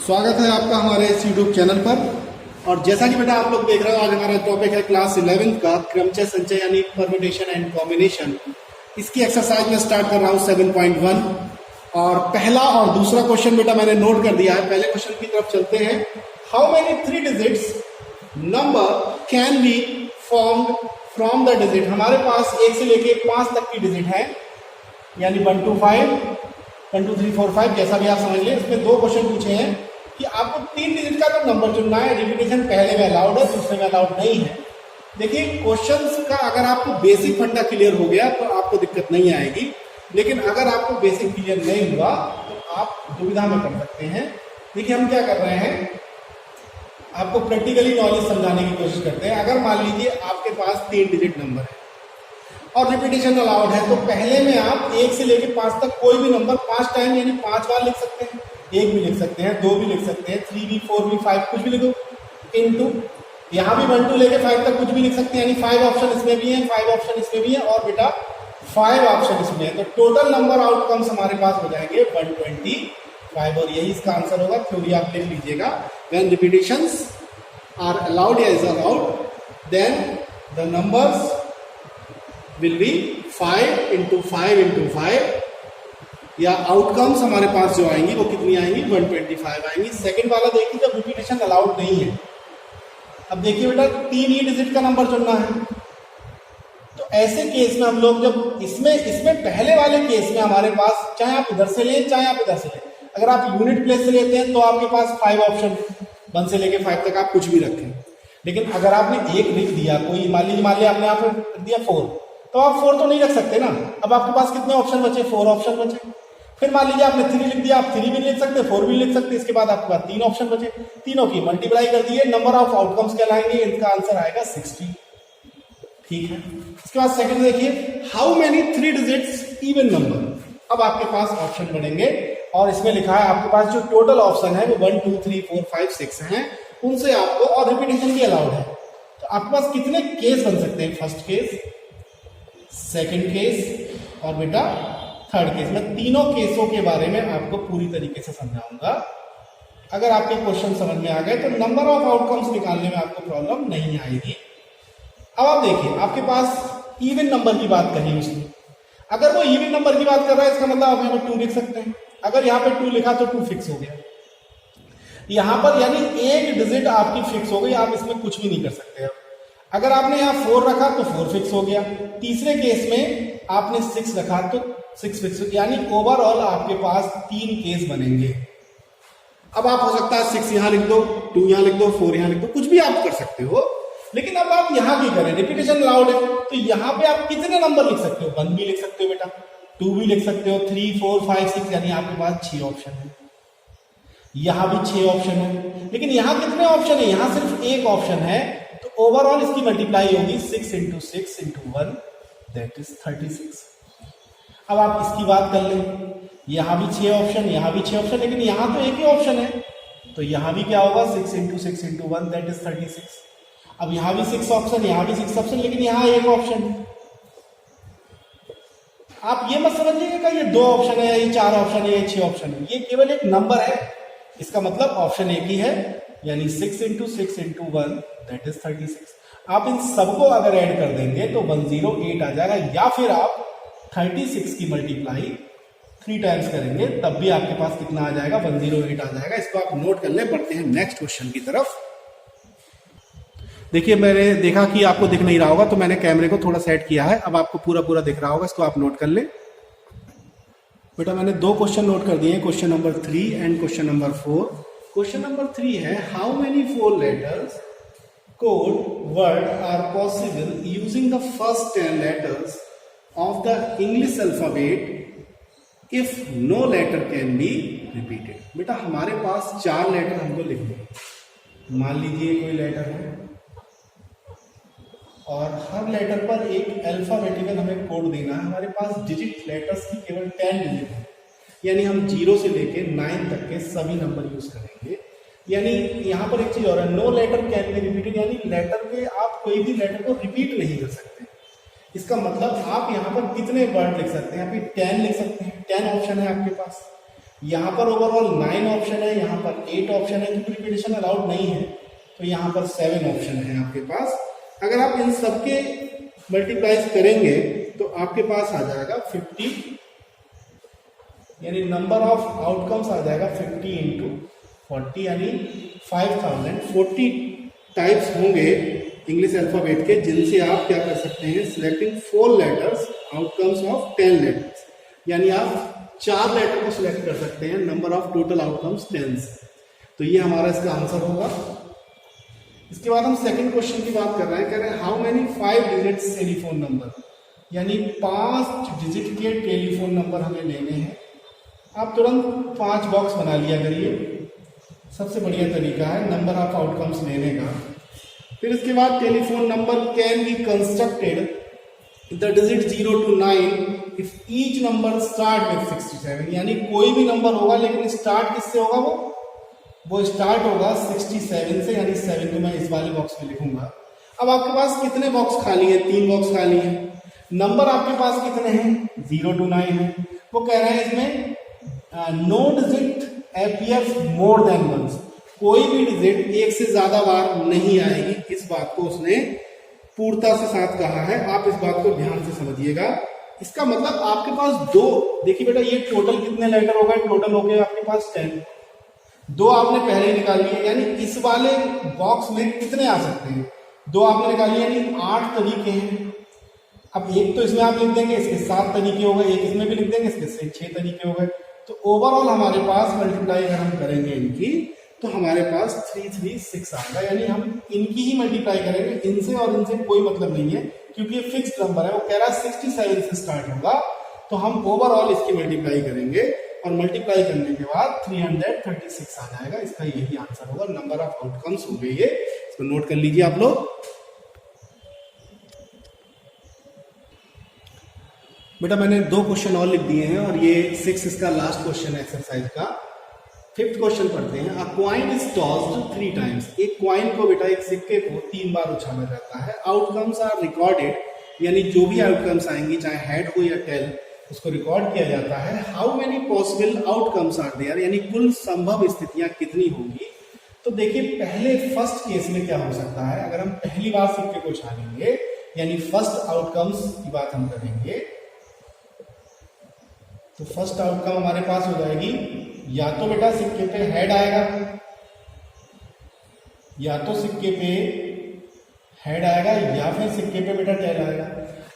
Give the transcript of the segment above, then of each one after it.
स्वागत है आपका हमारे इस यूट्यूब चैनल पर। और जैसा कि बेटा आप लोग देख रहे हो, आज हमारा टॉपिक है क्लास 11 का क्रमचय संचय यानी परम्यूटेशन एंड कॉम्बिनेशन। इसकी एक्सरसाइज में स्टार्ट कर रहा हूँ 7.1 और पहला और दूसरा क्वेश्चन बेटा मैंने नोट कर दिया है। पहले क्वेश्चन की तरफ चलते हैं। How many 3 digits number can be formed from the digit. हमारे पास 1 से लेके 5 तक की डिजिट है, यानी 1 to 5, 1 2 3 4 5 जैसा भी आप समझ लें। इसमें 2 क्वेश्चन पूछे हैं कि आपको 3 डिजिट का तो नंबर चुनना है। रिपीटेशन पहले में अलाउड है, दूसरे में अलाउड नहीं है। देखिए क्वेश्चंस का अगर आपको बेसिक फंडा क्लियर हो गया तो आपको दिक्कत नहीं आएगी, लेकिन अगर आपको बेसिक क्लियर नहीं हुआ तो आप दुविधा में पड़ सकते हैं। देखिए हम क्या कर रहे हैं, आपको प्रैक्टिकली नॉलेज समझाने की कोशिश करते हैं। अगर मान लीजिए आपके पास 3 डिजिट नंबर है और रिपीटेशन अलाउड है, तो पहले में आप 1 से लेकर 5 तक कोई भी नंबर 5 टाइम यानी 5 बार लिख सकते हैं। 1 भी लिख सकते हैं, 2 भी लिख सकते हैं, 3 भी, 4 भी, 5 कुछ भी लिखो। इनटू यहाँ भी 1 to लेके 5 तक कुछ भी लिख सकते हैं, यानी 5 ऑप्शन इसमें भी है, 5 ऑप्शन इसमें भी है और बेटा 5 ऑप्शन इसमें है। तो टोटल नंबर आउटकम्स हमारे पास हो जाएंगे 125 और यही इसका आंसर होगा। थ्योरी आप लिख लीजिएगा। व्हेन रिपीटेशंस आर अलाउड या is allowed then the numbers will be 5 into 5 into 5 या आउटकम्स हमारे पास जो आएंगी वो कितनी आएंगी, 125 आएंगी। सेकंड वाला देखिए, जब रिपीटेशन अलाउड नहीं है। अब देखिए बेटा 3 ही डिजिट का नंबर चुनना है, तो ऐसे केस में हम लोग जब इसमें पहले वाले केस में हमारे पास, चाहे आप इधर से लें चाहे आप इधर से लें, अगर आप यूनिट प्लेस से लेते हैं तो आपके पास 5 ऑप्शन 1 से लेके 5 तक आप कुछ भी रखें। लेकिन अगर आपने 1 लिख दिया, कोई मान लीजिए आपने यहाँ पर रख दिया 4, तो आप 4 तो नहीं रख सकते ना। अब आपके पास कितने ऑप्शन बचे, 4 ऑप्शन बचे। फिर मान लीजिए आपने 3 लिख दिया, आप 3 भी लिख सकते, 4 भी लिख सकते। इसके बाद आपके पास 3 ऑप्शन बचे, तीनों की मल्टीप्लाई कर दिए, नंबर ऑफ आउटकम्स कहलाएंगे। इनका आंसर आएगा 60। ठीक है। इसके बाद सेकंड देखिए, how many 3 digits even number. अब आपके पास ऑप्शन बढ़ेंगे और इसमें लिखा है आपके पास जो टोटल ऑप्शन है वो 1 2 3 4 5 6 हैं, उनसे आपको, और रिपीटेशन भी अलाउड है, तो आपके पास कितने केस बन सकते हैं, फर्स्ट केस, सेकंड केस और बेटा थर्ड केस। मैं तीनों केसों के बारे में आपको पूरी तरीके से समझाऊंगा। अगर आपके क्वेश्चन समझ में आ गए तो नंबर ऑफ आउटकम्स निकालने में आपको प्रॉब्लम नहीं आएगी। अब आप देखिए, आपके पास इवन नंबर की बात कही उसने। अगर वो इवन नंबर की बात कर रहा है, इसका मतलब आप यहाँ पर 2 लिख सकते हैं। अगर यहाँ पे 2 लिखा तो 2 फिक्स हो गया यहां पर, यानी एक डिजिट आपकी फिक्स हो गई, आप इसमें कुछ भी नहीं कर सकते। अगर आपने यहाँ 4 रखा तो 4 फिक्स हो गया। तीसरे केस में आपने 6 रखा तो 6 फिक्स हो गया, यानी ओवरऑल आपके पास 3 केस बनेंगे। अब आप हो सकता है 6 यहां लिख दो, 2 यहां लिख दो, 4 यहां लिख दो, कुछ भी आप कर सकते हो। लेकिन अब आप यहां की करें, रिपीटेशन अलाउड है, तो यहां पे आप कितने नंबर लिख सकते हो, 1 भी लिख सकते हो बेटा, 2 भी लिख सकते हो, 3 4 5 6, यानी आपके पास 6 ऑप्शन है। यहां भी 6 ऑप्शन है, लेकिन यहां कितने ऑप्शन है, यहां सिर्फ 1 ऑप्शन है। तो ओवरऑल इसकी मल्टीप्लाई होगी 6 into 6 into 1, दैट इज 36। अब आप इसकी बात कर लें, यहां भी 6 ऑप्शन, यहां भी 6 ऑप्शन, लेकिन यहां तो एक ही ऑप्शन है, तो यहां भी क्या होगा, 6 into 6 into 1, दैट इज 36। अब यहां भी 6 ऑप्शन, यहां भी 6 ऑप्शन, लेकिन यहां 1 ऑप्शन है। आप ये मत समझिएगा ये 2 ऑप्शन है, ये 4 ऑप्शन है, ये 6 ऑप्शन है, ये केवल एक नंबर है। इसका मतलब ऑप्शन एक ही है, यानी 6 into 6 into 1, दैट इज 36। आप इन सबको अगर ऐड कर देंगे तो 108 आ जाएगा, या फिर आप 36 की मल्टीप्लाई 3 टाइम्स करेंगे तब भी आपके पास कितना आ जाएगा, 108 आ जाएगा। इसको आप नोट कर ले। बढ़ते हैं नेक्स्ट क्वेश्चन की तरफ। देखिए मैंने देखा कि आपको दिख नहीं रहा होगा, तो मैंने कैमरे को थोड़ा सेट किया है, अब आपको पूरा दिख रहा होगा। इसको आप नोट कर ले बेटा। मैंने 2 क्वेश्चन नोट कर दिए, question number 3 and question number 4। Question number 3 है, how many 4 letters code word are possible using the first 10 letters of the English alphabet if no letter can be repeated। बेटा हमारे पास 4 letter हमको लिखने। मान लीजिए कोई लेटर है और हर लेटर पर एक अल्फाबेटिकल हमें कोड देना है। हमारे पास डिजिट लेटर्स की केवल 10 डिजिट है, यानी हम 0 से लेके 9 तक के सभी नंबर यूज करेंगे। यानी यहां पर एक चीज और है, no letter can be repeated, यानी लेटर पे आप कोई भी लेटर को रिपीट नहीं कर सकते। इसका मतलब आप यहां पर कितने वर्ड लिख सकते हैं, आप 10 लिख सकते हैं, 10 ऑप्शन है आपके पास। यहाँ पर ओवरऑल 9 ऑप्शन है, यहाँ पर 8 ऑप्शन है, क्योंकि रिपीटेशन अलाउड नहीं है तो यहाँ पर 7 ऑप्शन है आपके पास। अगर आप इन सबके मल्टीप्लाइज करेंगे तो आपके पास आ जाएगा 50, यानी नंबर ऑफ आउटकम्स आ जाएगा 50 इंटू 40 यानी 5040 टाइप्स होंगे इंग्लिश अल्फाबेट के, जिनसे आप क्या कर सकते हैं, selecting 4 letters outcomes of 10 letters, यानी आप 4 लेटर को सिलेक्ट कर सकते हैं, नंबर ऑफ टोटल आउटकम्स 10। तो ये हमारा इसका आंसर होगा। इसके बाद हम सेकंड क्वेश्चन की बात कर रहे हैं, कह रहे हैं how many 5 digits telephone number, यानी 5 डिजिट के टेलीफोन नंबर हमें लेने हैं। आप तुरंत 5 बॉक्स बना लिया करिए, सबसे बढ़िया तरीका है नंबर ऑफ आउटकम्स लेने का। फिर इसके बाद telephone number can be constructed the digit 0 to 9 if each number start with 67, यानी कोई भी नंबर होगा लेकिन स्टार्ट किससे होगा, वो स्टार्ट होगा 67 से, यानी 7 को मैं इस वाले बॉक्स में लिखूंगा। अब आपके पास कितने बॉक्स खाली है, 3 बॉक्स खाली है। नंबर आपके पास कितने हैं, 0 to 9 है। वो कह रहे हैं इसमें no digit appears more than once, कोई भी डिजिट एक से ज्यादा बार नहीं आएगी। इस बात को उसने पूर्णता से साथ कहा है, आप इस बात को ध्यान से समझिएगा। इसका मतलब आपके पास 2, देखिए बेटा ये टोटल कितने लेटर हो गए, टोटल हो गए आपके पास 10, 2 आपने पहले ही निकाल लिए, यानी इस वाले बॉक्स में कितने आ सकते हैं, 2 आपने निकाल लिए, यानी 8 तरीके हैं। अब एक तो इसमें आप लिख देंगे, इसके 7 तरीके हो गए, एक इसमें भी लिख देंगे, इसके 6 तरीके हो गए। तो ओवरऑल हमारे पास मल्टीप्लाई अगर हम करेंगे इनकी, तो हमारे पास 336 आएगा, यानी हम इनकी ही मल्टीप्लाई करेंगे, इनसे और इनसे कोई मतलब नहीं है, क्योंकि ये फिक्स्ड नंबर है। वो कह रहा है 67 से स्टार्ट होगा, तो हम ओवरऑल इसकी मल्टीप्लाई करेंगे और मल्टीप्लाई करने के बाद 336 आ जाएगा। इसका यही आंसर होगा, नंबर ऑफ आउटकम्स हो गए ये, इसको नोट कर लीजिए आप लोग। बेटा मैंने 2 क्वेश्चन और लिख दिए हैं और ये 6 इसका लास्ट क्वेश्चन है एक्सरसाइज का। 5th क्वेश्चन पढ़ते हैं। अ कॉइन इज टॉस्ड 3 टाइम्स, एक कॉइन को बेटा, एक सिक्के को 3 बार उछाला जाता है। आउटकम्स आर रिकॉर्डेड, यानी जो भी आउटकम्स आएंगी चाहे हेड हो या टेल, उसको रिकॉर्ड किया जाता है। How many possible outcomes are there, यानी कुल संभव स्थितियां कितनी होंगी। तो देखिए पहले फर्स्ट केस में क्या हो सकता है, अगर हम पहली बार सिक्के को उछालेंगे, यानी फर्स्ट आउटकम्स की बात हम करेंगे, तो फर्स्ट आउटकम हमारे पास हो जाएगी, या तो बेटा सिक्के पे हेड आएगा, या तो सिक्के पे हेड आएगा, या फिर सिक्के पे बेटा टेल आएगा।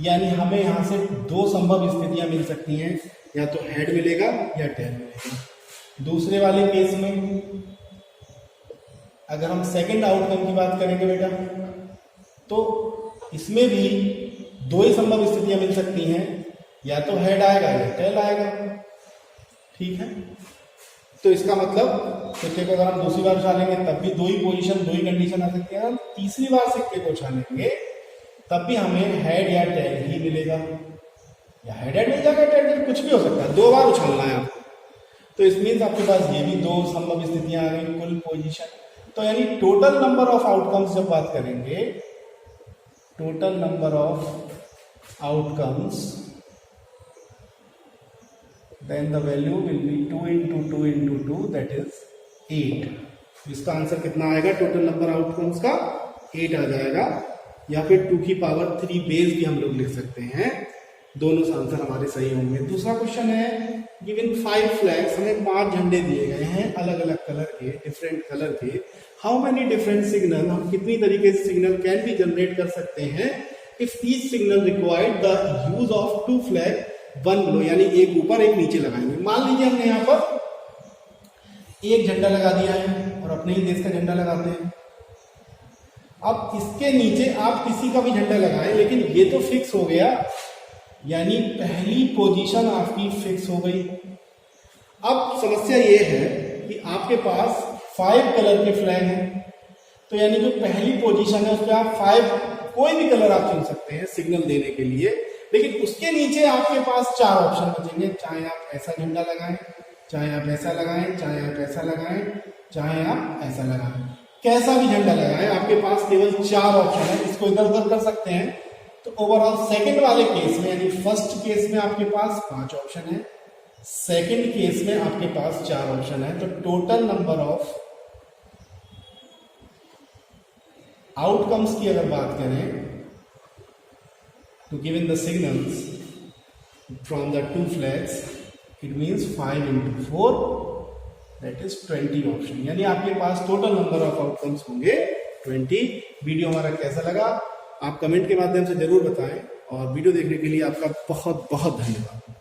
यानी हमें यहां से 2 संभव स्थितियां मिल सकती हैं, या तो हेड मिलेगा या टेल मिलेगा। दूसरे वाले केस में अगर हम सेकंड आउटकम की बात करेंगे बेटा, तो इसमें भी 2 ही संभव स्थितियां मिल सकती हैं, या तो हेड आएगा या टेल आएगा। ठीक है, तो इसका मतलब सिक्के को अगर हम दूसरी बार उछालेंगे तब भी 2 ही पोजीशन, 2 ही कंडीशन आ सकती है। हम तीसरी बार सिक्के को उछालेंगे तब भी हमें हेड या टेल ही मिलेगा, या हेड मिल जाएगा, टेल कुछ भी हो सकता है, 2 बार उछालना है आपको। तो इस मीन्स आपके पास ये भी 2 संभव स्थितियां आ गई, कुल पोजीशन। तो यानी टोटल नंबर ऑफ आउटकम्स जब बात करेंगे, total number of outcomes, then the value will be 2 into 2 into 2, that is 8। इसका आंसर कितना आएगा, टोटल नंबर आउटकम्स का 8 आ जाएगा, या फिर 2 की पावर 3 बेस भी हम लोग लिख सकते हैं। दोनों आंसर हमारे सही होंगे। दूसरा क्वेश्चन है, गिवन 5 फ्लैग्स, हमें 5 झंडे दिए गए हैं अलग अलग कलर के, डिफरेंट कलर के। हाउ मेनी डिफरेंट सिग्नल, हम कितनी तरीके से सिग्नल कैन भी जनरेट कर सकते हैं if each signal required the use of 2 flag 1 लो, यानी एक ऊपर एक नीचे लगाएंगे। मान लीजिए हमने यहाँ पर एक झंडा लगा दिया है और अपने ही देश का झंडा लगाते हैं। अब इसके नीचे आप किसी का भी झंडा लगाएं, लेकिन ये तो फिक्स हो गया, यानी पहली पोजीशन आपकी फिक्स हो गई। अब समस्या ये है कि आपके पास 5 कलर के फ्लैग हैं, तो यानी जो पहली पोजीशन है उस पर आप 5 कोई भी कलर आप चुन सकते हैं सिग्नल देने के लिए, लेकिन उसके नीचे आपके पास 4 ऑप्शन बचेंगे। चाहे आप ऐसा झंडा लगाएं, चाहे आप ऐसा लगाएं, चाहे आप ऐसा लगाएं, चाहे आप ऐसा लगाएं, कैसा भी झंडा लगाएं, आपके पास केवल 4 ऑप्शन है। इसको इधर उधर कर सकते हैं। तो ओवरऑल सेकंड वाले केस में, यानी फर्स्ट केस में आपके पास 5 ऑप्शन है, सेकंड केस में आपके पास 4 ऑप्शन है, तो टोटल नंबर ऑफ आउटकम्स की अगर बात करें तो given the signals from the 2 flags it means 5 into 4 that is 20 option, यानी आपके पास टोटल नंबर ऑफ आउटकम्स होंगे 20। वीडियो हमारा कैसा लगा आप कमेंट के माध्यम से जरूर बताएं, और वीडियो देखने के लिए आपका बहुत बहुत धन्यवाद।